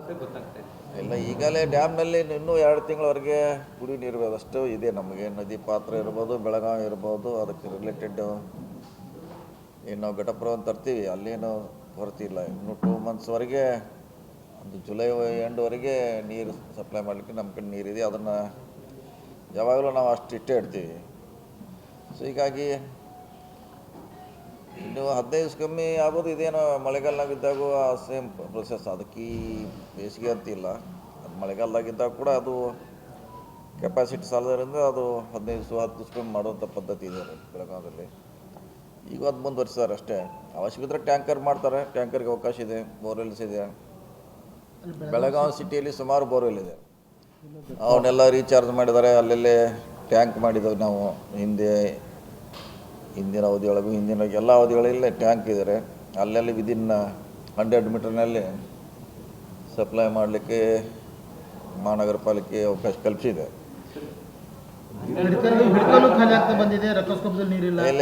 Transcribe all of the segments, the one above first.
ಅಂತ ಗೊತ್ತಾಗ್ತಾ ಇದೆ. ಇಲ್ಲ, ಈಗಲೇ ಡ್ಯಾಮ್ನಲ್ಲಿ ಇನ್ನೂ 2 ತಿಂಗಳವರೆಗೆ ಕುಡಿ ನೀರು ವ್ಯವಸ್ಥೆ ಇದೆ ನಮಗೆ. ನದಿ ಪಾತ್ರ ಇರ್ಬೋದು, ಬೆಳಗಾವಿ ಇರ್ಬೋದು, ಅದಕ್ಕೆ ರಿಲೇಟೆಡ್ ಏನು ನಾವು ಘಟಪ್ರವನ್ನು ತರ್ತೀವಿ, ಅಲ್ಲೇನು ಕೊರತೆ ಇಲ್ಲ. ಇನ್ನು 2 ಮಂತ್ಸ್ವರೆಗೆ, ಒಂದು ಜುಲೈ ಎಂಡ್ವರೆಗೆ ನೀರು ಸಪ್ಲೈ ಮಾಡಲಿಕ್ಕೆ ನಮ್ಮ ಕಡೆ ನೀರಿದೆ. ಅದನ್ನು ಯಾವಾಗಲೂ ನಾವು ಅಷ್ಟು ಇಟ್ಟೇ ಇಡ್ತೀವಿ. ಸೊ ಹೀಗಾಗಿ ಇನ್ನು 15 ದಿವಸ ಕಮ್ಮಿ ಆಗೋದು ಇದೇನೋ ಮಳೆಗಾಲನಾಗಿದ್ದಾಗೂ ಆ ಸೇಮ್ ಪ್ರೊಸೆಸ್. ಅದಕ್ಕೆ ಈ ಬೇಸಿಗೆ ಅಂತಿಲ್ಲ, ಅದು ಮಳೆಗಾಲದಾಗಿದ್ದಾಗ ಕೂಡ ಅದು ಕೆಪಾಸಿಟಿ ಸಾಲದರಿಂದ ಅದು 15 ದಿವಸ 10 ದಿವಸ ಕಮ್ಮಿ ಮಾಡುವಂಥ ಪದ್ಧತಿ ಇದೆ ಬೆಳಗಾವಿಯಲ್ಲಿ. ಈಗ ಅದು ಮುಂದುವರಿಸಿದ್ದಾರೆ ಅಷ್ಟೇ. ಅವಶ್ಯಕ ಇದ್ದರೆ ಟ್ಯಾಂಕರ್ ಮಾಡ್ತಾರೆ, ಟ್ಯಾಂಕರ್ಗೆ ಅವಕಾಶ ಇದೆ. ಬೋರ್ವೆಲ್ಸ್ ಇದೆ, ಬೆಳಗಾವಿ ಸಿಟಿಯಲ್ಲಿ ಸುಮಾರು ಬೋರ್ವೆಲ್ ಇದೆ. ಅವನ್ನೆಲ್ಲ ರೀಚಾರ್ಜ್ ಮಾಡಿದ್ದಾರೆ. ಅಲ್ಲೆಲ್ಲೇ ಟ್ಯಾಂಕ್ ಮಾಡಿದ್ದೇವೆ ನಾವು ಹಿಂದಿನ ಅವಧಿಯೊಳಗೂ ಹಿಂದಿನ ಎಲ್ಲ ಅವಧಿಗಳಲ್ಲೇ ಟ್ಯಾಂಕ್ ಇದ್ದಾರೆ. ಅಲ್ಲೆಲ್ಲಿ ವಿದಿನ್ 100 ಮೀಟರ್ನಲ್ಲಿ ಸಪ್ಲೈ ಮಾಡಲಿಕ್ಕೆ ಮಹಾನಗರ ಪಾಲಿಕೆ ಅವಕಾಶ ಕಲ್ಪಿಸಿದೆ.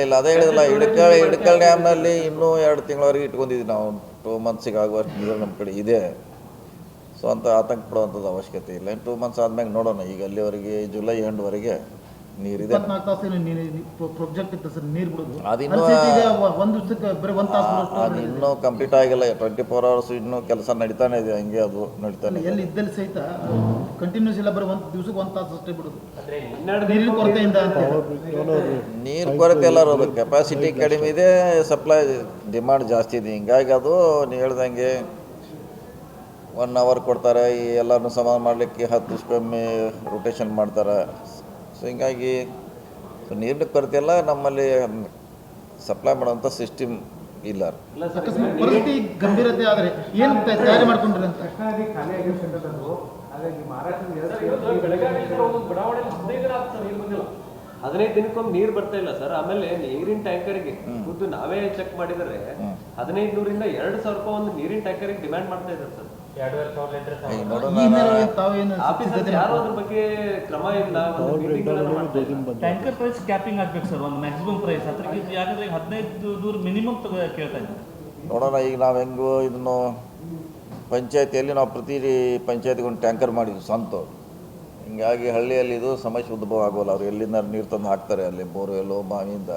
ಇಲ್ಲ ಅದೇ ಹೇಳಿದಲ್ಲ, ಇಡಕಲ್ ಡ್ಯಾಮ್ನಲ್ಲಿ ಇನ್ನೂ 2 ತಿಂಗಳವರೆಗೆ ಇಟ್ಕೊಂಡಿದ್ದೀವಿ ನಾವು. 2 ಮಂತ್ಸಿಗೆ ಆಗುವಷ್ಟು ನೀರು ನಮ್ಮ ಕಡೆ ಇದೆ. ಸೊ ಅಂತ ಆತಂಕ ಪಡುವಂಥದ್ದು ಅವಶ್ಯಕತೆ ಇಲ್ಲ. 2 ಮಂತ್ಸ್ ಆದ್ಮೇಲೆ ನೋಡೋಣ. ಈಗ ಅಲ್ಲಿವರೆಗೆ ಜುಲೈ ಎಂಡ್ವರೆಗೆ ನೀರಿದೆ. ಅದು ಇನ್ನೂ ಕಂಪ್ಲೀಟ್ ಆಗಿಲ್ಲ. 24 hours ಇನ್ನೂ ಕೆಲಸ ನಡೀತಾನೆ ಇದೆ. ಹಂಗೆ ಅದು ನಡೀತಾನೆ ಇದೆ. ನೀರು ಕೊರತೆ ಎಲ್ಲರೂ, ಅದು ಕೆಪಾಸಿಟಿ ಕಡಿಮೆ ಇದೆ, ಸಪ್ಲೈ ಡಿಮಾಂಡ್ ಜಾಸ್ತಿ ಇದೆ. ಹಿಂಗಾಗಿ ಅದು ನೀವು ಹೇಳ್ದಂಗೆ 1 hour ಕೊಡ್ತಾರೆ. ಈ ಎಲ್ಲರನ್ನೂ ಸಮಾನ ಮಾಡಲಿಕ್ಕೆ 10 ದಿವಸಕ್ಕೊಮ್ಮೆ ರೊಟೇಷನ್ ಮಾಡ್ತಾರೆ. ಸೊ ಹಿಂಗಾಗಿ ನೀರಿನ ಕೊರತೆ ಎಲ್ಲ, ನಮ್ಮಲ್ಲಿ ಸಪ್ಲೈ ಮಾಡುವಂಥ ಸಿಸ್ಟಮ್ ಇಲ್ಲ. ಗಂಭೀರತೆ ಆದರೆ ಏನು ತಯಾರಿ ಮಾಡ್ಕೊಂಡ್ರಿ ಅಂತ ಬೆಳಗಾವಿ 15 ದಿನಕ್ಕೊಮ್ಮೆ ನೀರು ಬರ್ತಾ ಇಲ್ಲ ಸರ್. ಆಮೇಲೆ ನೀರಿನ ಟ್ಯಾಂಕರ್ಗೆ ಖುದ್ದು ನಾವೇ ಚೆಕ್ ಮಾಡಿದರೆ 1500ರಿಂದ 2000 ರೂಪಾಯಿ ಒಂದು ನೀರಿನ ಟ್ಯಾಂಕರ್ಗೆ ಡಿಮ್ಯಾಂಡ್ ಮಾಡ್ತಾ ಇದ್ದಾರೆ ಸರ್. ಟ್ಯಾಂಕರ್ ಪ್ರೈಸ್ ಕ್ಯಾಪಿಂಗ್ ಆಗ್ಬೇಕು ಸರ್, ಒಂದು ಮ್ಯಾಕ್ಸಿಮಮ್ ಪ್ರೈಸ್. ಅದ್ರಿಗೆ ಯಾಕಂದ್ರೆ 15 ಮಿನಿಮಮ್ ಕೇಳ್ತಾ ಇದ್ದಾರೆ. ನೋಡೋಣ. ಈಗ ನಾವು ಹೆಂಗು ಇದನ್ನು ಪಂಚಾಯತಿಯಲ್ಲಿ ನಾವು ಪ್ರತಿ ಪಂಚಾಯತಿಗೆ ಒಂದು ಟ್ಯಾಂಕರ್ ಮಾಡಿದ್ವಿ ಸ್ವಂತ. ಹಿಂಗಾಗಿ ಹಳ್ಳಿಯಲ್ಲಿ ಇದು ಸಮಸ್ಯೆ ಉದ್ಭವ ಆಗೋಲ್ಲ. ಅವ್ರು ಎಲ್ಲಿಂದ ನೀರು ತಂದು ಹಾಕ್ತಾರೆ, ಅಲ್ಲಿ ಬೋರ್ವೆಲ್ಲು ಬಾವಿಯಿಂದ.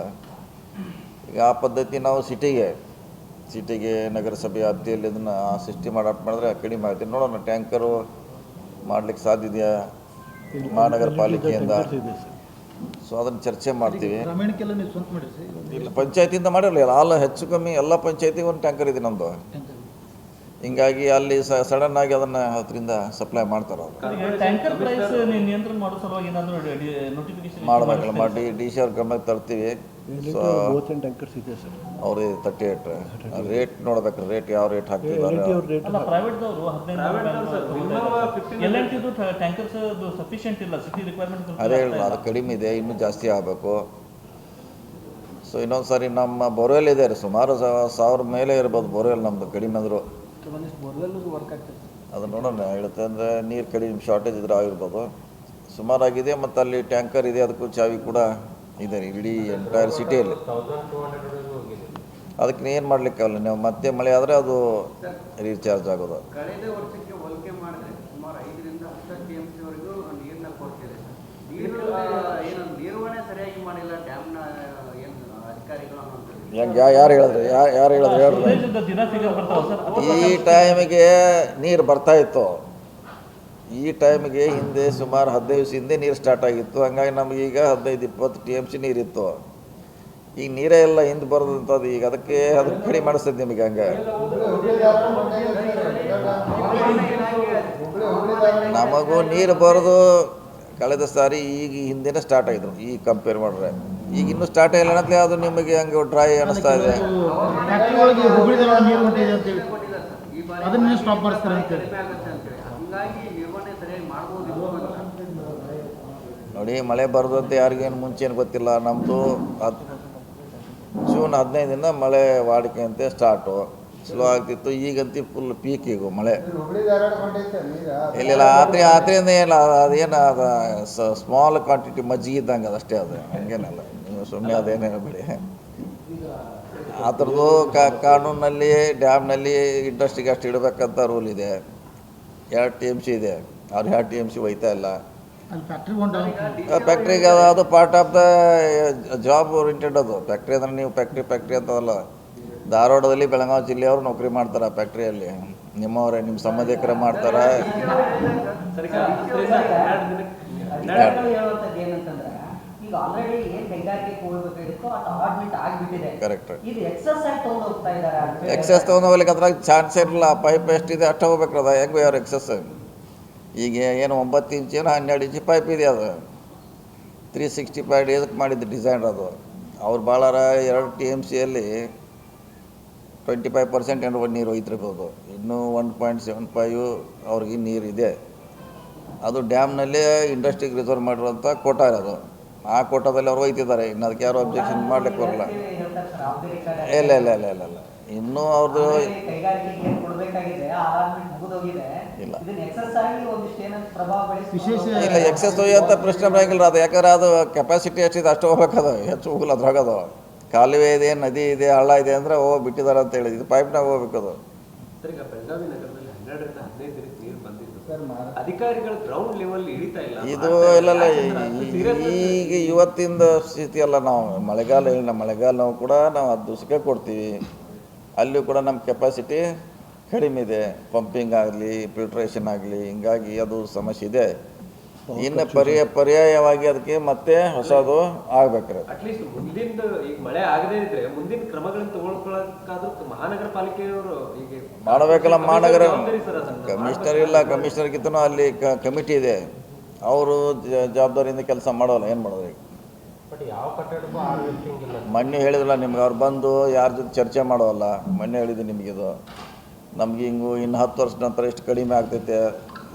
ಈಗ ಆ ಪದ್ಧತಿ ನಾವು ಸಿಟಿಗೆ ನಗರಸಭೆ ವ್ಯಾಪ್ತಿಯಲ್ಲಿ ಇದನ್ನು ಆ ಸಿಸ್ಟಮ್ ಅಡಾಪ್ಟ್ ಮಾಡಿದ್ರೆ ಕಡಿಮೆ ಆಗ್ತೀವಿ. ನೋಡೋಣ, ಟ್ಯಾಂಕರು ಮಾಡಲಿಕ್ಕೆ ಸಾಧ್ಯ ಇದೆಯಾ ಮಹಾನಗರ ಪಾಲಿಕೆಯಿಂದ. ಸೊ ಅದನ್ನು ಚರ್ಚೆ ಮಾಡ್ತೀವಿ. ಇಲ್ಲ, ಪಂಚಾಯತಿಯಿಂದ ಮಾಡಿರಲಿಲ್ಲ. ಅಲ್ಲ, ಹೆಚ್ಚು ಕಮ್ಮಿ ಎಲ್ಲ ಪಂಚಾಯತಿಗೆ ಒಂದು ಟ್ಯಾಂಕರ್ ಇದೆ ನಮ್ಮದು. ಹಿಂಗಾಗಿ ಅಲ್ಲಿ ಸಡನ್ ಆಗಿ ಅದನ್ನು ಅದರಿಂದ ಸಪ್ಲೈ ಮಾಡ್ತಾರೆ. ಮಾಡಬೇಕಲ್ಲ, ಮಾಡಿ DC ಅವ್ರ ಗಮನಕ್ಕೆ ತರ್ತೀವಿ. ಸೊ ಅವ್ರಿಗೆ 38 ರೇಟ್ ನೋಡ್ಬೇಕು. ರೇಟ್ ಯಾವ ರೇಟ್ ಹಾಕ್ತಿದ್ದಾರೆ. ಅದೇ ಹೇಳಿಲ್ಲ, ಅದು ಕಡಿಮೆ ಇದೆ, ಇನ್ನೂ ಜಾಸ್ತಿ ಆಗಬೇಕು. ಸೊ ಇನ್ನೊಂದು ಸಾರಿ ನಮ್ಮ ಬೋರ್ವೆಲ್ ಇದೆ, ಸುಮಾರು 1000 ಮೇಲೆ ಇರ್ಬೋದು ಬೋರ್ವೆಲ್ ನಮ್ಮದು. ಕಡಿಮೆ ಅಂದರು ಅದು ನೋಡೋಣ. ಹೇಳುತ್ತೆ ಅಂದರೆ ನೀರು ಕಡಿಮೆ ಶಾರ್ಟೇಜ್ ಇದ್ರೆ ಆಗಿರ್ಬೋದು. ಸುಮಾರಾಗಿದೆ. ಮತ್ತು ಅಲ್ಲಿ ಟ್ಯಾಂಕರ್ ಇದೆ, ಅದಕ್ಕೂ ಚಾವಿ ಕೂಡ ಇದೆ ಇಡೀ ಎಂಟೈರ್ ಸಿಟಿಯಲ್ಲಿ. ಅದಕ್ಕೆ ಏನು ಮಾಡಲಿಕ್ಕಾಗಲ್ಲ. ನೀವು ಮತ್ತೆ ಮಳೆ ಆದರೆ ಅದು ರೀಚಾರ್ಜ್ ಆಗೋದು. ಕಳೆದ ವರ್ಷಕ್ಕೆ ಹೋಲಿಕೆ ಮಾಡಿದ್ರೆ ಸುಮಾರು 5ರಿಂದ 10 TMCವರೆಗೂ ನೀರಿನ ಕೊರತೆ ಇದೆ. ನಿರ್ವಹಣೆ ಸರಿಯಾಗಿ ಮಾಡಿಲ್ಲ ಡ್ಯಾಮ್ನ ಏನು ಅಧಿಕಾರಿಗಳು ಅನ್ನೋದು. ಯಾರು ಹೇಳಿದ್ರು ಹೇಳ್ರಿ. ಈ ಟೈಮಿಗೆ ನೀರು ಬರ್ತಾ ಇತ್ತು. ಈ ಟೈಮಿಗೆ ಹಿಂದೆ ಸುಮಾರು 15 ದಿವಸ ಹಿಂದೆ ನೀರು ಸ್ಟಾರ್ಟ್ ಆಗಿತ್ತು. ಹಂಗಾಗಿ ನಮಗೀಗ 15-20 TMC ನೀರಿತ್ತು. ಈಗ ನೀರೇ ಎಲ್ಲ ಹಿಂದೆ ಬರೋದಂಥದ್ದು. ಈಗ ಅದಕ್ಕೆ ಕಡಿಮೆ ಮಾಡಿಸ್ತದೆ ನಿಮಗೆ. ಹಂಗೆ ನಮಗೂ ನೀರು ಬರೋದು ಕಳೆದ ಸಾರಿ ಈಗ ಹಿಂದೆನೇ ಸ್ಟಾರ್ಟ್ ಆಗಿದ್ರು. ಈಗ ಕಂಪೇರ್ ಮಾಡಿದ್ರೆ ಈಗ ಇನ್ನೂ ಸ್ಟಾರ್ಟ್ ಆಗಿಲ್ಲ ಅನ್ನತ್ಲೆ. ಅದು ನಿಮಗೆ ಹಂಗೆ ಡ್ರೈ ಅನ್ನಿಸ್ತಾ ಇದೆ. ನೋಡಿ, ಮಳೆ ಬರೋದು ಅಂತ ಯಾರಿಗೇನು ಮುಂಚೆನು ಗೊತ್ತಿಲ್ಲ. ನಮ್ಮದು ಜೂನ್ 15ರಿಂದ ಮಳೆ ವಾಡಿಕೆ ಅಂತ ಸ್ಟಾರ್ಟು. ಸ್ಲೋ ಆಗ್ತಿತ್ತು. ಈಗಂತೂ ಫುಲ್ ಪೀಕ್. ಈಗ ಮಳೆ ಇಲ್ಲ ಆತ್ರೆಯಿಂದ ಏನು ಅದೇನು ಅದು ಸ್ಮಾಲ್ ಕ್ವಾಂಟಿಟಿ ಮಜ್ಜಿಗೆ ಇದ್ದಂಗೆ ಅದಷ್ಟೇ. ಅದು ಹಂಗೇನಲ್ಲ, ನೀವು ಸುಮ್ಮನೆ ಅದೇನು ಹೇಳ್ಬೇಡಿ. ಆ ಥರದ್ದು ಕಾನೂನಲ್ಲಿ ಡ್ಯಾಮ್ನಲ್ಲಿ ಇಂಡಸ್ಟ್ರಿಗೆ ಅಷ್ಟು ಇಡಬೇಕಂತ ರೂಲ್ ಇದೆ. 2 TMC ಇದೆ, ಅವ್ರು 2 TMC ಒಯ್ತಾ ಇಲ್ಲ. ಅಲ್ಲಿ ಫ್ಯಾಕ್ಟ್ರಿ ಹೊಂಡ ಫ್ಯಾಕ್ಟ್ರಿಗೆ ಅದು part of the job oriented. ಅದು ಫ್ಯಾಕ್ಟ್ರಿ ಅಂದರೆ ನೀವು ಫ್ಯಾಕ್ಟ್ರಿ ಅಂತಲ್ಲ. ಧಾರವಾಡದಲ್ಲಿ ಬೆಳಗಾವಿ ಜಿಲ್ಲೆಯವರು ನೌಕರಿ ಮಾಡ್ತಾರೆ ಆ ಫ್ಯಾಕ್ಟ್ರಿಯಲ್ಲಿ. ನಿಮ್ಮವರೇ, ನಿಮ್ಮ ಸಂಬಂಧಿಕರೇ ಮಾಡ್ತಾರೆ. ಸರ್, ಈಗ ಇದರಿಂದ 12 ದಿನಕ್ಕೆ ಹೇಳುವಂಥದ್ದು ಏನಂತಂದ್ರೆ, ಈಗ ಆಲ್ರೆಡಿ ಏನು ಕೈಗಾರಿಕೆ ಹೋಗ್ಬೇಕಾಗಿತ್ತು ಅದು ಅಪಾರ್ಟ್ಮೆಂಟ್ ಆಗಿಬಿಟ್ಟಿದೆ. ಕರೆಕ್ಟ್. ಇದು ಎಕ್ಸಸ್ ಆಗಿ ತೊಗೊಂಡು ಹೋಗ್ತಾ ಇದ್ದಾರೆ. ಎಕ್ಸಸ್ ತೊಗೊಂಡು ಹೋಗ್ಲಿಕ್ಕೆ ಅದ್ರಾಗ ಚಾನ್ಸ್ ಇರಲಿಲ್ಲ. ಪೈಪ್ ಎಷ್ಟಿದೆ ಅಷ್ಟು ಹೋಗ್ಬೇಕದ, ಹೆಂಗೆ ಅವ್ರು ಎಕ್ಸಸ್. ಈಗ ಏನು 9 ಇಂಚ್ ಏನೋ 12 ಇಂಚ್ ಪೈಪ್ ಇದೆ. ಅದು 365 ಡೇಸ್ಗೆ ಮಾಡಿದ್ದು ಡಿಸೈನ್. ಅದು ಅವ್ರು ಭಾಳಾರ 2 TMCಯಲ್ಲಿ 25% ಏನೋ ನೀರು ಒಯ್ತಿರ್ಬೋದು. ಇನ್ನೂ 1.75 ಅವ್ರಿಗೆ ನೀರಿದೆ. ಅದು ಡ್ಯಾಮ್ನಲ್ಲೇ ಇಂಡಸ್ಟ್ರಿಗೆ ರಿಸರ್ವ್ ಮಾಡಿರುವಂಥ ಕೋಟ ಇರೋದು. ಆ ಕೋಟದಲ್ಲಿ ಅವ್ರು ಒಯ್ತಿದ್ದಾರೆ. ಇನ್ನು ಅದಕ್ಕೆ ಯಾರು ಅಬ್ಜೆಕ್ಷನ್ ಮಾಡ್ಲಿಕ್ಕೆ ಬರಲ್ಲ. ಇಲ್ಲ ಇಲ್ಲ ಇಲ್ಲ ಇಲ್ಲ ಇಲ್ಲ ಇನ್ನೂ ಅವ್ರದ್ದು ಕೈಗಾರಿಕೆಗೆ ಏನು ಕೊಡಬೇಕಾಗಿದೆ ಆ ಅಲಾಟ್ಮೆಂಟ್ ಮುಗಿದೋಗಿದೆ. ಇಲ್ಲ. ಇದನ್ನ ಎಕ್ಸಸ್ ಆಗಿ ಒಂದಿಷ್ಟು ಏನಂತ ಪ್ರಭಾವ ಬೀಳಿಸಿ ವಿಶೇಷ ಇಲ್ಲ, ಎಕ್ಸಸ್ ಒಯ್ಯೋಂಥ ಪ್ರಶ್ನೆ ಬರೋಂಗಿಲ್ಲ. ಅದು ಯಾಕಂದ್ರೆ ಅದು ಕೆಪಾಸಿಟಿ ಎಷ್ಟಿದೆ ಅಷ್ಟು ಹೋಗ್ಬೇಕದು, ಹೆಚ್ಚು ಹೋಗಲ್ಲ ಅದ್ರಾಗದು. ಕಾಲುವೆ ಇದೆ, ನದಿ ಇದೆ, ಹಳ್ಳ ಇದೆ ಅಂದರೆ ಬಿಟ್ಟಿದ್ದಾರೆ ಅಂತ ಹೇಳಿದ್ದು. ಇದು ಪೈಪ್ನಾಗ ಹೋಗ್ಬೇಕದು. ಸರ್, ಈಗ ಬೆಳಗಾವಿ ನಗರದಲ್ಲಿ 12 ರಿಂದ 15 ದಿನಕ್ಕೆ ನೀರು ಬಂದಿದ್ದು. ಅಧಿಕಾರಿಗಳು ಗ್ರೌಂಡ್ ಲೆವೆಲ್ ಇಳಿತಾ ಇಲ್ಲ. ಇದು ಇಲ್ಲ ಈಗ ಇವತ್ತಿಂದ ಸ್ಥಿತಿ ಅಲ್ಲ. ನಾವು ಮಳೆಗಾಲ ಇಲ್ಲ, ಮಳೆಗಾಲ ನಾವು ಕೂಡ ನಾವು 10 ದಿವಸಕ್ಕೆ ಕೊಡ್ತೀವಿ. ಅಲ್ಲಿಯೂ ಕೂಡ ನಮ್ಮ ಕೆಪಾಸಿಟಿ ಕಡಿಮೆ ಇದೆ. ಪಂಪಿಂಗ್ ಆಗಲಿ, ಫಿಲ್ಟ್ರೇಷನ್ ಆಗಲಿ, ಹಿಂಗಾಗಿ ಅದು ಸಮಸ್ಯೆ ಇದೆ. ಇನ್ನು ಪರ್ಯಾಯವಾಗಿ ಅದಕ್ಕೆ ಮತ್ತೆ ಹೊಸದು ಆಗ್ಬೇಕ್ರೆ. ಅಟ್ಲೀಸ್ಟ್ ಮುಂದಿನ ಈಗ ಮಳೆ ಆಗದೇ ಇದ್ರೆ ಮುಂದಿನ ಕ್ರಮಗಳನ್ನು ತಗೊಳ್ಕೊಳ್ಳೋಕ್ಕಾದ್ರೂ ಮಹಾನಗರ ಪಾಲಿಕೆಯವರು ಈಗ ಮಾಡಬೇಕಲ್ಲ. ಮಹಾನಗರ ಸರ್ ಅದನ್ನ ಕಮಿಷನರ್ ಇಲ್ಲ, ಕಮಿಷನರ್ಗಿಂತನೂ ಅಲ್ಲಿ ಕಮಿಟಿ ಇದೆ. ಅವರು ಜವಾಬ್ದಾರಿಯಿಂದ ಕೆಲಸ ಮಾಡೋಲ್ಲ. ಏನು ಮಾಡೋದು ಈಗ? ಮೊನ್ನೆ ಹೇಳಿದ್ರಲ್ಲ ನಿಮ್ಗೆ, ಅವ್ರು ಬಂದು ಯಾರ ಜೊತೆ ಚರ್ಚೆ ಮಾಡೋಲ್ಲ. ಮೊನ್ನೆ ಹೇಳಿದ್ದು ನಿಮಗಿದು ನಮ್ಗೆ ಹಿಂಗೂ ಇನ್ನು 10 ವರ್ಷದ ನಂತರ ಎಷ್ಟು ಕಡಿಮೆ ಆಗ್ತೈತೆ,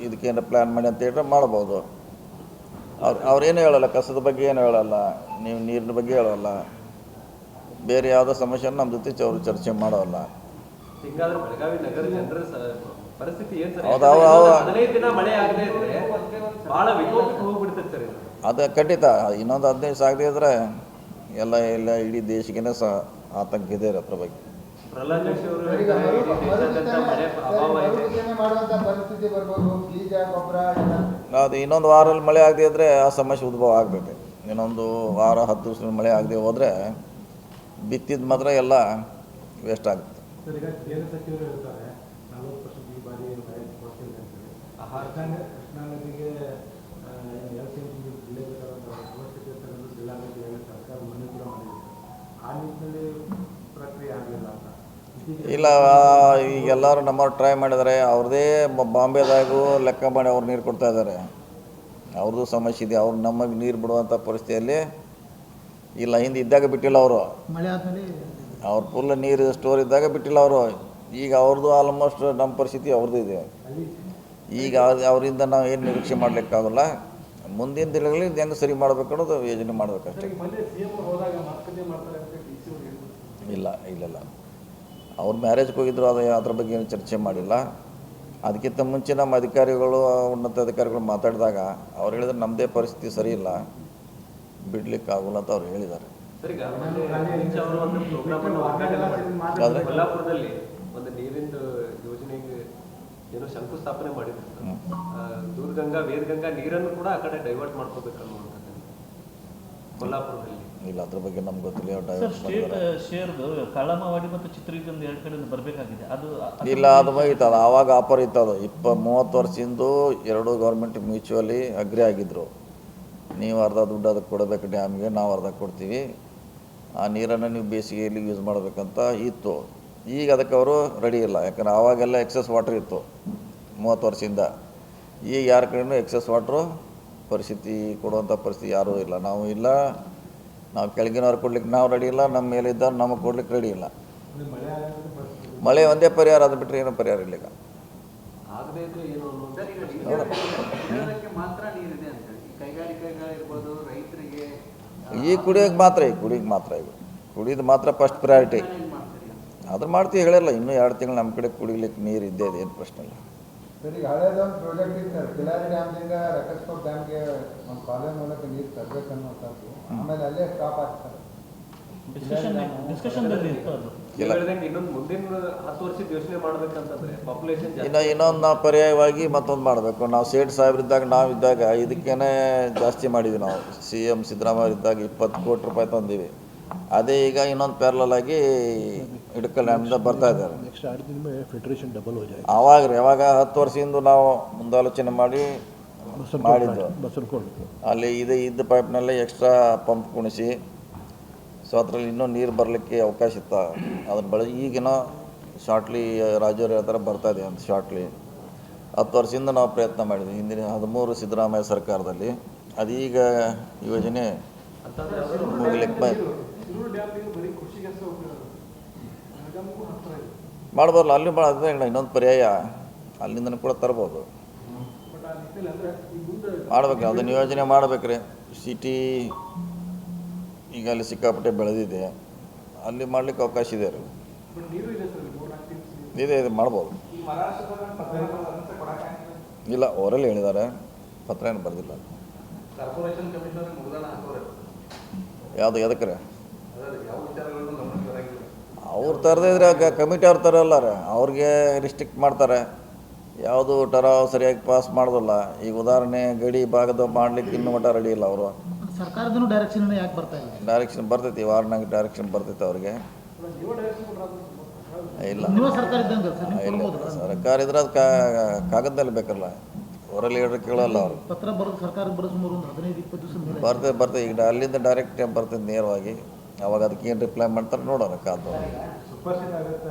ಇದಕ್ಕೇನು ಪ್ಲ್ಯಾನ್ ಮಾಡಿ ಅಂತ ಹೇಳಿದ್ರೆ ಮಾಡ್ಬೋದು. ಅವ್ರೇನು ಹೇಳೋಲ್ಲ, ಕಸದ ಬಗ್ಗೆ ಏನು ಹೇಳೋಲ್ಲ, ನೀವು ನೀರಿನ ಬಗ್ಗೆ ಹೇಳೋಲ್ಲ, ಬೇರೆ ಯಾವುದೋ ಸಮಸ್ಯೆನ ನಮ್ಮ ಜೊತೆ ಅವರು ಚರ್ಚೆ ಮಾಡೋಲ್ಲ. ಹಿಂಗಾದ್ರೆ ಬೆಳಗಾವಿ ನಗರ ಜನರ ಪರಿಸ್ಥಿತಿ ಏನ್ ಸರ್? ಹೌದು, 15 ದಿನ ಮಳೆ ಆಗದೆ ಇದ್ರೆ ಬಹಳ ವಿಕೋಪಕ್ಕೆ ಹೋಗ್ಬಿಡ್ತೈತೆ ಸರ್ ಇದು. ಅದು ಖಂಡಿತ. ಇನ್ನೊಂದು 15 ದಿವಸ ಆಗದೆ ಇದ್ರೆ ಎಲ್ಲ ಇಡೀ ದೇಶಕ್ಕೇ ಆತಂಕ ಇದೆ ಅದ್ರ ಬಗ್ಗೆ. ಪ್ರಹ್ಲಾದ್ ಜೋಶಿ ಅವರು ದೇಶಾದ್ಯಂತ ಮಳೆ ಅಭಾವ ಇದೆ. ಅದು ಇನ್ನೊಂದು ವಾರಲ್ಲಿ ಮಳೆ ಆಗದೆ ಇದ್ದರೆ ಆ ಸಮಸ್ಯೆ ಉದ್ಭವ ಆಗಬೇಕು. ಇನ್ನೊಂದು ವಾರ 10 ದಿವಸ ಮಳೆ ಆಗದೆ ಹೋದರೆ ಬಿತ್ತಿದ ಮಾತ್ರ ಎಲ್ಲ ವೇಸ್ಟ್ ಆಗುತ್ತೆ. ಸರ್, ಈಗ ಕೇಂದ್ರ ಸಚಿವರು ಹೇಳ್ತಾರೆ 40% ಈ ಬಾರಿ ಮಳೆ ಕೊಡ್ತಿಲ್ಲ ಅಂತೇಳಿ. ಕೃಷ್ಣಾ ನದಿಗೆ 2 ಸೆಂಟಿಮೀಟರ್ ಬಿಡಬೇಕಾದಂಥ ಅವಶ್ಯಕತೆ ಇರ್ತಕ್ಕಂಥ ಜಿಲ್ಲಾಡಳಿತ ಹೇಳಿ ಸರ್ಕಾರ ಮನೆ ಕೂಡ ಮಾಡಿದೆ. ಆ ನಿಟ್ಟಿನಲ್ಲಿ ಪ್ರಕ್ರಿಯೆ ಆಗಲಿಲ್ಲ ಅಂತ. ಇಲ್ಲ, ಈಗೆಲ್ಲರೂ ನಮ್ಮವ್ರು ಟ್ರೈ ಮಾಡಿದ್ದಾರೆ. ಅವ್ರದ್ದೇ ಬಾಂಬೆದಾಗೂ ಲೆಕ್ಕ ಮಾಡಿ ಅವ್ರು ನೀರು ಕೊಡ್ತಾ ಇದ್ದಾರೆ. ಅವ್ರದ್ದು ಸಮಸ್ಯೆ ಇದೆ. ಅವ್ರು ನಮಗೆ ನೀರು ಬಿಡುವಂಥ ಪರಿಸ್ಥಿತಿಯಲ್ಲಿ ಇಲ್ಲ. ಹಿಂದೆ ಇದ್ದಾಗ ಬಿಟ್ಟಿಲ್ಲ ಅವರು. ಮಳೆ ಆದ್ಮೇಲೆ ಅವ್ರ ಫುಲ್ ನೀರು ಸ್ಟೋರ್ ಇದ್ದಾಗ ಬಿಟ್ಟಿಲ್ಲ ಅವರು. ಈಗ ಅವ್ರದ್ದು ಆಲ್ಮೋಸ್ಟ್ ನಮ್ಮ ಪರಿಸ್ಥಿತಿ ಅವ್ರದ್ದು ಇದೆ. ಈಗ ಅವರಿಂದ ನಾವು ಏನು ನಿರೀಕ್ಷೆ ಮಾಡಲಿಕ್ಕಾಗಲ್ಲ. ಮುಂದಿನ ದಿನಗಳಲ್ಲಿ ಇದು ಹೆಂಗೆ ಸರಿ ಮಾಡಬೇಕು ಅನ್ನೋದು ಯೋಜನೆ ಮಾಡಬೇಕಷ್ಟೇ. ಇಲ್ಲ ಇಲ್ಲ ಅವ್ರು ಮ್ಯಾರೇಜ್ಗೆ ಹೋಗಿದ್ರು, ಅದ್ರ ಬಗ್ಗೆ ಏನು ಚರ್ಚೆ ಮಾಡಿಲ್ಲ. ಅದಕ್ಕಿಂತ ಮುಂಚೆ ನಮ್ಮ ಅಧಿಕಾರಿಗಳು, ಉನ್ನತ ಅಧಿಕಾರಿಗಳು ಮಾತಾಡಿದಾಗ ಅವ್ರು ಹೇಳಿದ್ರೆ ನಮ್ಮದೇ ಪರಿಸ್ಥಿತಿ ಸರಿ ಇಲ್ಲ, ಬಿಡ್ಲಿಕ್ಕೆ ಆಗೋಲ್ಲ ಅಂತ ಅವ್ರು ಹೇಳಿದ್ದಾರೆ. ಸರ್, ಈಗ ಮುಂಚೆ ಅವರು ಒಂದು ಪ್ರೋಗ್ರಾಮ್ ಅನ್ನು ಕೊಲ್ಲಾಪುರದಲ್ಲಿ ಒಂದು ನೀರಿಂದು ಯೋಜನೆಗೆ ಏನೋ ಶಂಕುಸ್ಥಾಪನೆ ಮಾಡಿದ್ರು. ದೂರಗಂಗಾ ವೇದಗಂಗಾ ನೀರನ್ನು ಕೂಡ ಆ ಕಡೆ ಡೈವರ್ಟ್ ಮಾಡ್ಕೋಬೇಕನ್ನುವಂಥದ್ದು ಕೊಲ್ಲಾಪುರದಲ್ಲಿ. ಇಲ್ಲ, ಅದ್ರ ಬಗ್ಗೆ ನಮ್ಗೆ ಗೊತ್ತಿಲ್ಲ. ಸರ್, ಸ್ಟೇಟ್ ಶೇರ್ದು ಕಳಮವಾಡಿ ಮತ್ತು ಚಿತ್ರದುರ್ಗದಿಂದ 2 ಕಡೆಯಿಂದ ಬರಬೇಕಾಗಿದೆ. ಅದು ಇಲ್ಲ, ಅದು ಮುಗೀತು. ಅದು ಆವಾಗ ಆಫರ್ ಇತ್ತು. ಅದು 30 ವರ್ಷದಿಂದ 2 ಗೌರ್ಮೆಂಟ್ ಮ್ಯೂಚುವಲಿ ಅಗ್ರಿ ಆಗಿದ್ದರು. ನೀವು ಅರ್ಧ ದುಡ್ಡು ಅದಕ್ಕೆ ಕೊಡಬೇಕು ಡ್ಯಾಮ್ಗೆ, ನಾವು ಅರ್ಧ ಕೊಡ್ತೀವಿ. ಆ ನೀರನ್ನು ನೀವು ಬೇಸಿಗೆಯಲ್ಲಿ ಯೂಸ್ ಮಾಡಬೇಕಂತ ಇತ್ತು. ಈಗ ಅದಕ್ಕೆ ಅವರು ರೆಡಿ ಇಲ್ಲ. ಯಾಕಂದ್ರೆ ಆವಾಗೆಲ್ಲ ಎಕ್ಸಸ್ ವಾಟ್ರ್ ಇತ್ತು 30 ವರ್ಷದಿಂದ. ಈಗ ಯಾರ ಕಡೆಯೂ ಎಕ್ಸಸ್ ವಾಟ್ರು ಪರಿಸ್ಥಿತಿ ಕೊಡುವಂಥ ಪರಿಸ್ಥಿತಿ ಯಾರೂ ಇಲ್ಲ. ನಾವು ಕೆಳಗಿನವ್ರು ಕೊಡ್ಲಿಕ್ಕೆ ನಾವು ರೆಡಿ ಇಲ್ಲ, ನಮ್ಮ ಮೇಲಿದ್ದವ್ರು ನಮಗೆ ಕೊಡ್ಲಿಕ್ಕೆ ರೆಡಿ ಇಲ್ಲ. ಮಳೆ ಒಂದೇ ಪರಿಹಾರ, ಅದು ಬಿಟ್ಟರೆ ಏನೂ ಪರಿಹಾರ ಇಲ್ಲ. ಈಗ ಆಗದೇ ಇದ್ರೆ ಏನು ಸರ್, ಈಗ ಕುಡಿಯೋದಕ್ಕೆ ಮಾತ್ರ ನೀರಿದೆ ಅಂತ ಹೇಳಿ ಕೈಗಾರಿಕೆಗಳಿರ್ಬೋದು, ರೈತರಿಗೆ ಈಗ ಕುಡಿಯೋಕ್ಕೆ ಮಾತ್ರ ಈಗ ಕುಡಿಯೋದು ಮಾತ್ರ ಫಸ್ಟ್ ಪ್ರಯಾರಿಟಿ. ಅದ್ರ ಮಾಡ್ತೀವಿ, ಹೇಳಿಲ್ಲ. ಇನ್ನೂ 2 ತಿಂಗಳು ನಮ್ಮ ಕಡೆ ಕುಡಿಲಿಕ್ಕೆ ನೀರು ಇದ್ದೇ ಇದೆ, ಏನು ಪ್ರಶ್ನೆ ಇಲ್ಲ. ಸರ್, ಈಗ ಹಳೇದೊಂದು ಪ್ರಾಜೆಕ್ಟ್ ಇತ್ತು ಸರ್, ಕಿಲಾರಿ ಡ್ಯಾಮ್ದಿಂದ ರಕಸ್ಕೋಪ್ ಡ್ಯಾಮ್ಗೆ ಒಂದು ಕಾಲುವೆ ಮೂಲಕ ನೀರು ತರಬೇಕನ್ನುವಂಥದ್ದು. ಆಮೇಲೆ ಅಲ್ಲೇ ಸ್ಟಾಪ್ ಆಗ್ತಾರೆ. ಡಿಸ್ಕಷನ್ದಲ್ಲಿ ಇತ್ತು ಅದು. ನೀವು ಹೇಳ್ದಂಗೆ ಇನ್ನೊಂದು ಮುಂದಿನ 10 ವರ್ಷದ ಯೋಚನೆ ಮಾಡ್ಬೇಕಂತಂದ್ರೆ ಪಾಪ್ಯುಲೇಷನ್ ಇನ್ನೊಂದು ನಾವು ಪರ್ಯಾಯವಾಗಿ ಮತ್ತೊಂದು ಮಾಡಬೇಕು. ನಾವು ಸೇಠ್ ಸಾಹೇಬ್ರಿದ್ದಾಗ ನಾವಿದ್ದಾಗ ಇದಕ್ಕೇ ಜಾಸ್ತಿ ಮಾಡಿದ್ವಿ. ನಾವು CM ಸಿದ್ದರಾಮಯ್ಯ ಇದ್ದಾಗ 20 ಕೋಟಿ ರೂಪಾಯಿ ತಂದೀವಿ. ಅದೇ ಈಗ ಇನ್ನೊಂದು ಪ್ಯಾರಲಲ್ ಆಗಿ ಹಿಡ್ಕಲ್ ಡ್ಯಾಮ್ದ ಬರ್ತಾ ಇದ್ದಾರೆ. ಆವಾಗ ರೀ ಯಾವಾಗ 10 ವರ್ಷದಿಂದ ನಾವು ಮುಂದಾಲೋಚನೆ ಮಾಡಿದ್ದು ಅಲ್ಲಿ ಇದ್ದ ಪೈಪ್ನಲ್ಲೇ ಎಕ್ಸ್ಟ್ರಾ ಪಂಪ್ ಕುಣಿಸಿ ಸೊ ಅದರಲ್ಲಿ ಇನ್ನೂ ನೀರು ಬರಲಿಕ್ಕೆ ಅವಕಾಶ ಇತ್ತು. ಅದನ್ನು ಬಳಸಿ ಈಗಿನ ಶಾರ್ಟ್ಲಿ ರಾಜವ್ರು ಹೇಳ್ತಾರೆ ಬರ್ತಾಯಿದೆ ಅಂತ ಶಾರ್ಟ್ಲಿ 10 ವರ್ಷದಿಂದ ನಾವು ಪ್ರಯತ್ನ ಮಾಡಿದ್ವಿ ಹಿಂದಿನ 13 ಸಿದ್ದರಾಮಯ್ಯ ಸರ್ಕಾರದಲ್ಲಿ. ಅದೀಗ ಯೋಜನೆ ಮುಗಿಲಿಕ್ಕೆ ಮಾಡ್ಬಾರಲ್ಲ ಅಲ್ಲಿ ಅದೇ ಇನ್ನೊಂದು ಪರ್ಯಾಯ ಅಲ್ಲಿಂದ ಕೂಡ ತರ್ಬೋದು. ಮಾಡ್ಬೇಕು ಅದನ್ನು ಯೋಜನೆ ಮಾಡ್ಬೇಕ್ರಿ. ಸಿಟಿ ಈಗ ಅಲ್ಲಿ ಸಿಕ್ಕಾಪಟ್ಟೆ ಬೆಳೆದಿದೆ, ಅಲ್ಲಿ ಮಾಡ್ಲಿಕ್ಕೆ ಅವಕಾಶ ಇದೆ ರೀ. ಇದೆ ಮಾಡ್ಬೋದು. ಇಲ್ಲ ಅವರಲ್ಲಿ ಹೇಳಿದ್ದಾರೆ, ಪತ್ರ ಏನು ಬರೆದಿಲ್ಲ. ಯಾವುದು ಎದಕ್ಕೆ ರೀ ಅವ್ರು ತರದೇ ಇದ್ರೆ ಕಮಿಟಿ ಅವ್ರು ತರಲ್ಲ ರೀ, ಅವ್ರಿಗೆ ರಿಸ್ಟ್ರಿಕ್ಟ್ ಮಾಡ್ತಾರೆ. ಯಾವುದು ಟರಾವ್ ಸರಿಯಾಗಿ ಪಾಸ್ ಮಾಡೋದಿಲ್ಲ. ಈಗ ಉದಾಹರಣೆ ಗಡಿ ಭಾಗದ ಮಾಡ್ಲಿಕ್ಕೆ ಇನ್ನೂ ಮಟ್ಟ ರೆಡಿ ಇಲ್ಲ ಅವರು. ಸರ್ಕಾರದೂ ಡೈರೆಕ್ಷನ್ ಯಾಕೆ ಬರ್ತಾ ಇಲ್ಲ? ಡೈರೆಕ್ಷನ್ ಬರ್ತೈತಿ, ವಾರ್ನಾಗ ಡೈರೆಕ್ಷನ್ ಬರ್ತೈತೆ ಅವ್ರಿಗೆ. ಇಲ್ಲ ನೀವು ಸರ್ಕಾರ ಇದ್ದಂಗೆ ಇಲ್ಲ ಸರ್ಕಾರ ಇದ್ರೆ ಅದು ಕಾಗದದಲ್ಲಿ ಬೇಕಲ್ಲ, ಅವರಲ್ಲಿ ಹೇಳಿದ್ರೆ ಕೇಳಲ್ಲ ಅವರು. ಪತ್ರ ಬರೋದು ಸರ್ಕಾರ ಬರೋದು 15-20 ದಿವಸ ಬರ್ತದೆ ಈಗ ಅಲ್ಲಿಂದ ಡೈರೆಕ್ಟ್ ಬರ್ತದೆ ನೇರವಾಗಿ. ಅವಾಗ ಅದಕ್ಕೆ ಏನು ರಿಪ್ಲೈ ಮಾಡ್ತಾರೆ ನೋಡೋಣ ಕಾದು.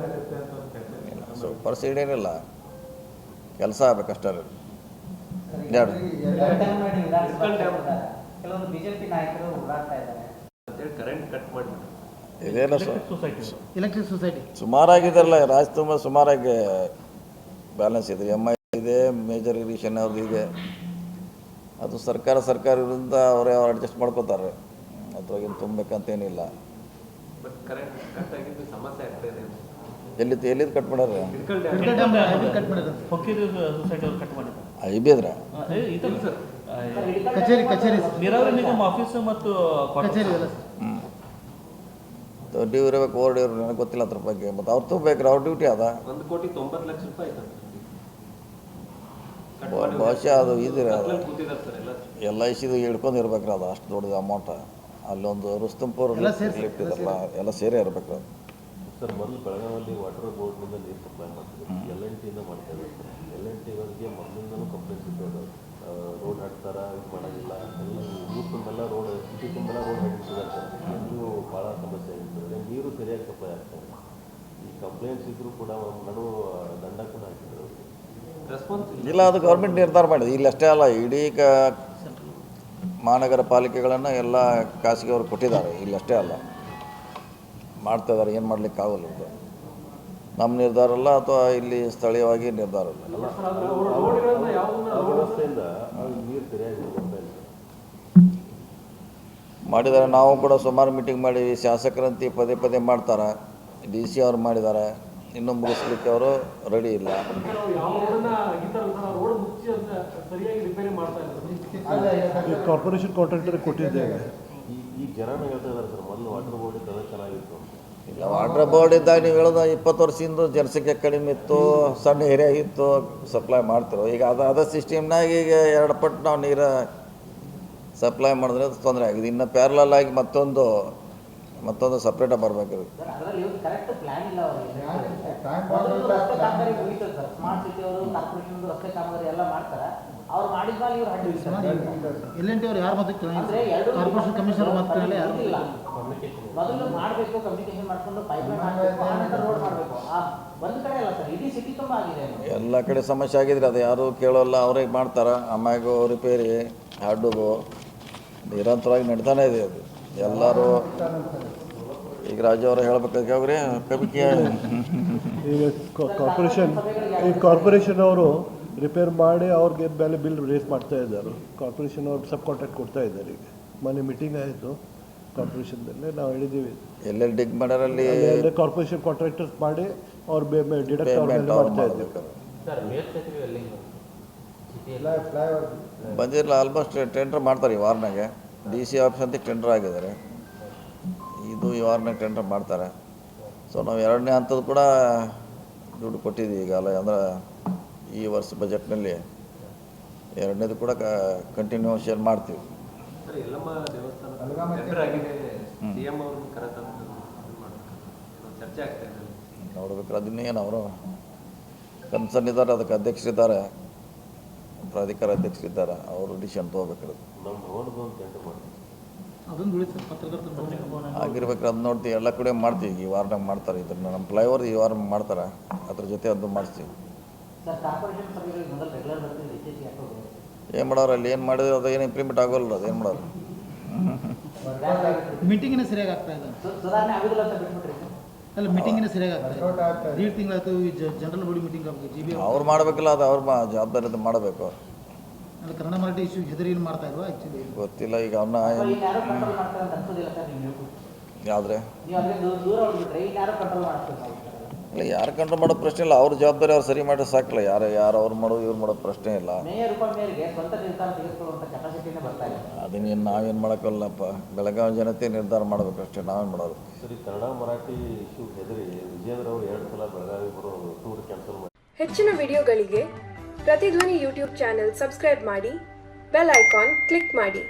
ಸೂಪರ್ ಸೀಡ್ ಏನಿಲ್ಲ, ಕೆಲಸ ಆಗ್ಬೇಕಷ್ಟೇ. ಕೆಲವೊಂದು ಬಿಜೆಪಿ ನಾಯಕರು ಓಡಾಡ್ತಾ ಇದ್ದಾರೆ, ಕರೆಂಟ್ ಕಟ್ ಮಾಡಿಬಿಟ್ಟು ಇದೇನು ಎಲೆಕ್ಟ್ರಿಕ್ ಸೊಸೈಟಿ ಸುಮಾರಾಗಿದೆಲ್ಲ ರಾಜ್ಯ ತುಂಬ ಸುಮಾರಾಗಿ ಬ್ಯಾಲೆನ್ಸ್ ಇದೆ. MI ಇದೆ, ಮೇಜರ್ ಇರಿಗೇಷನ್ ಅವ್ರದ್ದು ಇದೆ. ಅದು ಸರ್ಕಾರದಿಂದ ಅವರೇ ಅಡ್ಜಸ್ಟ್ ಮಾಡ್ಕೋತಾರೆ, ಅದ್ರಾಗೇನು ತುಂಬಬೇಕಂತೇನಿಲ್ಲ. ಬಟ್ ಕರೆಂಟ್ ಕಟ್ ಆಗಿದ್ದು ಸಮಸ್ಯೆ ಆಗ್ತಾ ಇದೆ. ಎಲ್ಲಿದ್ದು ಕಟ್ ಮಾಡ್ಯಾರ? ಕಟ್ ಮಾಡಿದ್ರು. ಫಕೀರ್ ಸೊಸೈಟಿ ಅವ್ರು ಕಟ್ ಮಾಡಿದ್ದಾರೆ. ಐಬಿದ್ರಾ ಕಚೇರಿ ನೀರಾವರಿ ನಿಗಮ ಆಫೀಸ್ ಮತ್ತು ಕಚೇರಿ ಎಲ್ಲ ಡ್ಯೂ ಇರಬೇಕು, ಓವರ್ ಡ್ಯೂ ನನಗೆ ಗೊತ್ತಿಲ್ಲ ಅದ್ರ ಬಗ್ಗೆ. ಮತ್ತು ಅವ್ರು ತುಂಬಬೇಕ್ರಿ, ಅವ್ರ ಡ್ಯೂಟಿ ಅದ. 1,90,00,000 ರೂಪಾಯಿ ಬಹುಶಃ ಅದು ಇದ್ರೆ ಕೂತಿದ್ದಾರೆ ಸರ್ ಎಲ್ಲ LICದು ಹಿಡ್ಕೊಂಡು ಇರ್ಬೇಕ್ರಿ, ಅದು ಅಷ್ಟು ದೊಡ್ಡದು ಅಮೌಂಟ್. ಅಲ್ಲೊಂದು ರುಸ್ತಂಪುರ ಲಿಫ್ಟ್ ಇದಲ್ಲ, ಎಲ್ಲ ಸೇರೇ ಇರ್ಬೇಕು. ಸರ್ ಮೊದಲು ಬೆಳಗಾವಿಯಲ್ಲಿ ವಾಟರ್ ಬೋರ್ಡ್ನಿಂದ ನೀರು ಸಪ್ಲೈ ಮಾಡ್ತಿದ್ರು, LNTಯಿಂದ ಮಾಡ್ತಾ ಇದ್ದಾರೆ. LNTವರಿಗೆ ಮೊದಲಿಂದಲೂ ಕಂಪ್ಲೇಂಟ್ಸ್ ಇದ್ದವು, ರೋಡ್ ಹಾಕ್ತಾರ ಇದು ಮಾಡೋದಿಲ್ಲ, ಎಲ್ಲ ಊರು ತುಂಬೆಲ್ಲ ರೋಡ್ ಸಿಟಿ ತುಂಬೆಲ್ಲ ರೋಡ್ ಹಾಕಿರ್ತಿದ್ದಾರೆ ಸರ್. ಎಲ್ಲೂ ಭಾಳ ಸಮಸ್ಯೆ ಆಗಿರ್ತದೆ, ನೀರು ಸರಿಯಾಗಿ ಸಪ್ಲೈ ಆಗ್ತದೆ. ಈ ಕಂಪ್ಲೇಂಟ್ಸ್ ಇದ್ದರೂ ಕೂಡ ನಡು ದಂಡ ಕೂಡ ಹಾಕಿದ್ರು ಅವ್ರಿಗೆ. ರೆಸ್ಪಾನ್ಸ್ ಇಲ್ಲ, ಅದು ಗೌರ್ಮೆಂಟ್ ನಿರ್ಧಾರ ಮಾಡಿದೆ. ಇಲ್ಲಿ ಅಷ್ಟೇ ಅಲ್ಲ, ಇಡೀ ಮಹಾನಗರ ಪಾಲಿಕೆಗಳನ್ನು ಎಲ್ಲ ಖಾಸಗಿಯವರು ಕೊಟ್ಟಿದ್ದಾರೆ. ಇಲ್ಲಿ ಅಷ್ಟೇ ಅಲ್ಲ, ಮಾಡ್ತಾಯಿದ್ದಾರೆ. ಏನು ಮಾಡ್ಲಿಕ್ಕೆ ಆಗೋಲ್ಲ, ಇದು ನಮ್ಮ ನಿರ್ಧಾರ ಅಲ್ಲ ಅಥವಾ ಇಲ್ಲಿ ಸ್ಥಳೀಯವಾಗಿ ನಿರ್ಧಾರ ಅಲ್ಲ. ಆ ವ್ಯವಸ್ಥೆಯಿಂದ ನೀರು ಸರಿಯಾಗಿ ಮಾಡಿದ್ದಾರೆ. ನಾವು ಕೂಡ ಸುಮಾರು ಮೀಟಿಂಗ್ ಮಾಡೀವಿ. ಶಾಸಕರಂತೆ ಪದೇ ಮಾಡ್ತಾರೆ. DC ಅವ್ರು ಮಾಡಿದ್ದಾರೆ, ಇನ್ನೂ ಮುಗಿಸ್ಲಿಕ್ಕೆ ಅವರು ರೆಡಿ ಇಲ್ಲ. ಕಾರ್ಪೊರೇಷನ್ ಕಾಂಟ್ರಾಕ್ಟರ್ ಕೊಟ್ಟಿದ್ದೇವೆ. ಈ ಜನ ಹೇಳ್ತಾ ಇದ್ದಾರೆ ಸರ್, ಮೊದಲು ವಾಟರ್ ಬೋರ್ಡ್ ಇದ್ದಾಗ ಚೆನ್ನಾಗಿತ್ತು ಅಂತ. ಇಲ್ಲ, ವಾಟರ್ ಬೋರ್ಡ್ ಇದ್ದಾಗ ನೀವು ಹೇಳೋದು 20 ವರ್ಷದಿಂದ ಜನಸಂಖ್ಯೆ ಕಡಿಮೆ ಇತ್ತು, ಸಣ್ಣ ಏರಿಯಾ ಇತ್ತು, ಸಪ್ಲೈ ಮಾಡ್ತಿರೋ. ಈಗ ಅದ ಸಿಸ್ಟಮ್ನಾಗ ಈಗ 2 ಪಟ್ಟು ನಾವು ನೀರು ಸಪ್ಲೈ ಮಾಡಿದ್ರೆ ಅದು ತೊಂದರೆ ಆಗಿದೆ. ಇನ್ನು ಪ್ಯಾರಲಲ್ ಆಗಿ ಮತ್ತೊಂದು ಸಪ್ರೇಟಾಗಿ ಬರಬೇಕು. ಅದರಲ್ಲಿ ಕರೆಕ್ಟ್ ಪ್ಲಾನ್ ಇಲ್ಲ ಅವರಿಗೆ. ರಸ್ತೆ ಕಾಮಗಾರಿ ಮುಗಿತದೆ ಸರ್, ಸ್ಮಾರ್ಟ್ ಸಿಟಿ ಅವರು ಕಾರ್ಪೊರೇಷನ್ ರಸ್ತೆ ಕಾಮಗಾರಿ ಎಲ್ಲ ಮಾಡ್ತಾರೆ. ಅವ್ರು ಮಾಡಿದ್ಮೇಲೆ ಇವ್ರು ಹಡ್ಡಿ LNT ಅವ್ರು ಯಾರು ಮತ್ತೆ ಕಾರ್ಪೊರೇಷನ್ ಕಮಿಷನರ್ ಮತ್ತೆ ಯಾರು ಇಲ್ಲ. ಮೊದಲು ಮಾಡಬೇಕು, ಕಮ್ಯುನಿಕೇಶನ್ ಮಾಡ್ಕೊಂಡು ಪೈಪ್ಲೈನ್ ಮಾಡಬೇಕು, ಆನಂತರ ರೋಡ್ ಮಾಡಬೇಕು. ಒಂದು ಕಡೆ ಅಲ್ಲ ಸರ್, ಇಡೀ ಸಿಟಿ ತುಂಬ ಆಗಿದೆ. ಎಲ್ಲ ಕಡೆ ಸಮಸ್ಯೆ ಆಗಿದ್ರೆ ಅದು ಯಾರೂ ಕೇಳೋಲ್ಲ, ಅವ್ರಿಗೆ ಮಾಡ್ತಾರೆ. ಆಮ್ಯಾಗ ರಿಪೇರಿ ಹಾಡುಗು ನಿರಂತರವಾಗಿ ನಡೀತಾನೆ ಇದೆ. ಅದು ಎಲ್ಲರೂ ಈಗ ರಾಜು ಅವರು ಹೇಳ್ಬೇಕಾದ್ರೆ ಹೋಗ್ರಿ ಕಮಿಟಿ. ಈಗ ಕಾರ್ಪೊರೇಷನ್ ಅವರು ರಿಪೇರ್ ಮಾಡಿ ಅವ್ರಿಗೆ ಮೇಲೆ ಬಿಲ್ ರೇಸ್ ಮಾಡ್ತಾ ಇದ್ದಾರೆ. ಕಾರ್ಪೊರೇಷನ್ ಅವ್ರು ಸಬ್ ಕಾಂಟ್ರಾಕ್ಟ್ ಕೊಡ್ತಾ ಇದ್ದಾರೆ. ಈಗ ಮೊನ್ನೆ ಮೀಟಿಂಗ್ ಆಯಿತು ಕಾರ್ಪೊರೇಷನ್ದಲ್ಲೇ, ನಾವು ಹೇಳಿದ್ದೀವಿ ಎಲ್ಲೆಲ್ಲಿ ಡಿಗ್ ಮಾಡ್ಯಾರಲ್ಲಿ ಕಾರ್ಪೊರೇಷನ್ ಕಾಂಟ್ರಾಕ್ಟರ್ಸ್ ಮಾಡಿ ಅವ್ರು ಡಿಡಕ್ಟ್ ಅವ್ರ ಮೇಲೆ ಮಾಡ್ತಾ ಇದ್ದೀವಿ. ಬಂದಿರಲಿಲ್ಲ, ಆಲ್ಮೋಸ್ಟ್ ಟೆಂಡರ್ ಮಾಡ್ತಾರೆ ಈ ವಾರನಾಗೆ. DC ಆಫೀಸ್ ಅಂತ ಟೆಂಡರ್ ಆಗಿದ್ದಾರೆ. ಇದು ಈ ವಾರನೇ ಟೆಂಡರ್ ಮಾಡ್ತಾರೆ. ಸೊ ನಾವು 2ನೇ ಹಂತದ ಕೂಡ ದುಡ್ಡು ಕೊಟ್ಟಿದ್ದೀವಿ ಈಗಲ್ಲ, ಅಂದರೆ ಈ ವರ್ಷ ಬಜೆಟ್ನಲ್ಲಿ 2ನೇದು ಕೂಡ ಕಂಟಿನ್ಯೂಷನ್ ಮಾಡ್ತೀವಿ. ಸರ್ ಎಲ್ಲಮ್ಮ ದೇವಸ್ಥಾನ ಟೆಂಡರ್ ಆಗಿದೆ, CM ಅವ್ರನ್ನ ಕರೆತಂದು ಚರ್ಚೆ ಆಗ್ತಾ ಇದೆ. ನೋಡ್ಬೇಕಾದ್ರೆ ಅದನ್ನೇನು ಅವರು ಕನ್ಸರ್ನ್ ಇದ್ದಾರೆ, ಅದಕ್ಕೆ ಅಧ್ಯಕ್ಷರಿದ್ದಾರೆ, ಪ್ರಾಧಿಕಾರ ಅಧ್ಯಕ್ಷರಿದ್ದಾರೆ, ಅವರು ಡಿಸಿಷನ್ ತೊಗೋಬೇಕಾದ್ರೆ ನಮ್ಮ ಭವನದ ಒಂದು ಟೆಂಡರ್ ಮಾಡ್ತೀವಿ. ಅದೊಂದು ಉಳಿತು ಪತ್ರಕರ್ತರು ಆಗಿರ್ಬೇಕಾದ್ರೆ ಅದು ನೋಡ್ತೀವಿ, ಎಲ್ಲ ಕಡೆ ಮಾಡ್ತೀವಿ. ಈ ವಾರನಾಗ ಮಾಡ್ತಾರೆ, ಇದನ್ನು ನಮ್ಮ ಫ್ಲೈಓವರ್ ಈ ವಾರ ಮಾಡ್ತಾರೆ, ಅದ್ರ ಜೊತೆ ಅದು ಮಾಡಿಸ್ತೀವಿ. ಸರ್ ಕಾರ್ಪೊರೇಷನ್ ಸಭೆಗಳಿಗೆ ಮೊದಲು ರೆಗ್ಯುಲರ್ ಬರ್ತಿದ್ದು ಇತ್ತೀಚೆಗೆ ಯಾಕೋ ಏನು ಮಾಡೋರು ಅಲ್ಲಿ ಏನು ಮಾಡಿದ್ರೆ ಅದು ಏನು ಇಂಪ್ಲಿಮೆಂಟ್ ಆಗೋಲ್ಲ, ಅದು ಏನು ಮಾಡೋರು. ಮೀಟಿಂಗಿನ ಸರಿಯಾಗಿ ಆಗ್ತಾ ಇದೆ. ಸುಧಾರಣೆ ಆಗುದಿಲ್ಲ ಅಂತ ಬಿಟ್ಬಿಟ್ರಿ ಸರ್. ಅಲ್ಲ ಮೀಟಿಂಗಿನ ಸರಿಯಾಗಿ ಆಗ್ತಾ ಇದೆ. 1.5 ತಿಂಗಳಾಯ್ತು ಈ ಜನರಲ್ ಬಾಡಿ ಮೀಟಿಂಗ್ ಆಗಬೇಕು. GB ಅವ್ರು ಮಾಡಬೇಕಲ್ಲ, ಅದು ಅವ್ರ ಜವಾಬ್ದಾರಿ ಮಾಡಬೇಕು. ಅಲ್ಲ ಕನ್ನಡ ಮರಾಠಿ ಇಶ್ಯೂ ಹೆದರಿ ಮಾಡ್ತಾ ಇಲ್ವಾ ಆ್ಯಕ್ಚುಲಿ ಗೊತ್ತಿಲ್ಲ. ಈಗ ಅವನ್ನ ಈಗ ಯಾರು ಕಂಟ್ರೋಲ್ ಮಾಡ್ತಾರೆ ಅಂತ ಅನ್ಸೋದಿಲ್ಲ ಸರ್ ನೀವು ಯಾವುದ್ರೆ ನೀವು ಅದೇ ದೂರ ಹೋಗ್ಬಿಟ್ರೆ ಈಗ ಯಾರು ಕಂಟ್ರೋಲ್ ಮಾಡ್ತಾರೆ ಇಲ್ಲ, ಯಾರು ಕಂಟ್ರೋಲ್ ಮಾಡೋ ಪ್ರಶ್ನೆ ಇಲ್ಲ. ಅವ್ರ ಜವಾಬ್ದಾರಿ ಅವ್ರು ಸರಿ ಮಾಡಿದ್ರೆ ಸಾಕಲ್ಲ. ಯಾರು ಅವ್ರು ಮಾಡೋದು ಇವ್ರು ಮಾಡೋ ಪ್ರಶ್ನೆ ಇಲ್ಲ. ಮೇಯರ್ ಉಪಮೇಯರ್ಗೆ ಸ್ವಂತ ನಿರ್ಧಾರ ತೆಗೆದುಕೊಳ್ಳುವಂಥ ಕೆಪಾಸಿಟಿನೇ ಬರ್ತಾ ಇಲ್ಲ. ಅದನ್ನೇನು ನಾವೇನು ಮಾಡೋಕ್ಕಲ್ಲಪ್ಪ. ಬೆಳಗಾವಿ ಜನತೆ ನಿರ್ಧಾರ ಮಾಡಬೇಕು ಅಷ್ಟೇ, ನಾವೇನು ಮಾಡೋದು. ಸರಿ, ಕನ್ನಡ ಮರಾಠಿ ಇಶ್ಯೂ ಹೆದರಿ ವಿಜೇಂದ್ರ ಅವರು 2 ಸಲ ಬೆಳಗಾವಿ ಬರೋ ಟೂರ್ ಕ್ಯಾನ್ಸಲ್ ಮಾಡಿ. ಹೆಚ್ಚಿನ ವಿಡಿಯೋಗಳಿಗೆ ಪ್ರತಿಧ್ವನಿ ಯೂಟ್ಯೂಬ್ ಚಾನೆಲ್ ಸಬ್ಸ್ಕ್ರೈಬ್ ಮಾಡಿ, ಬೆಲ್ ಐಕಾನ್ ಕ್ಲಿಕ್ ಮಾಡಿ.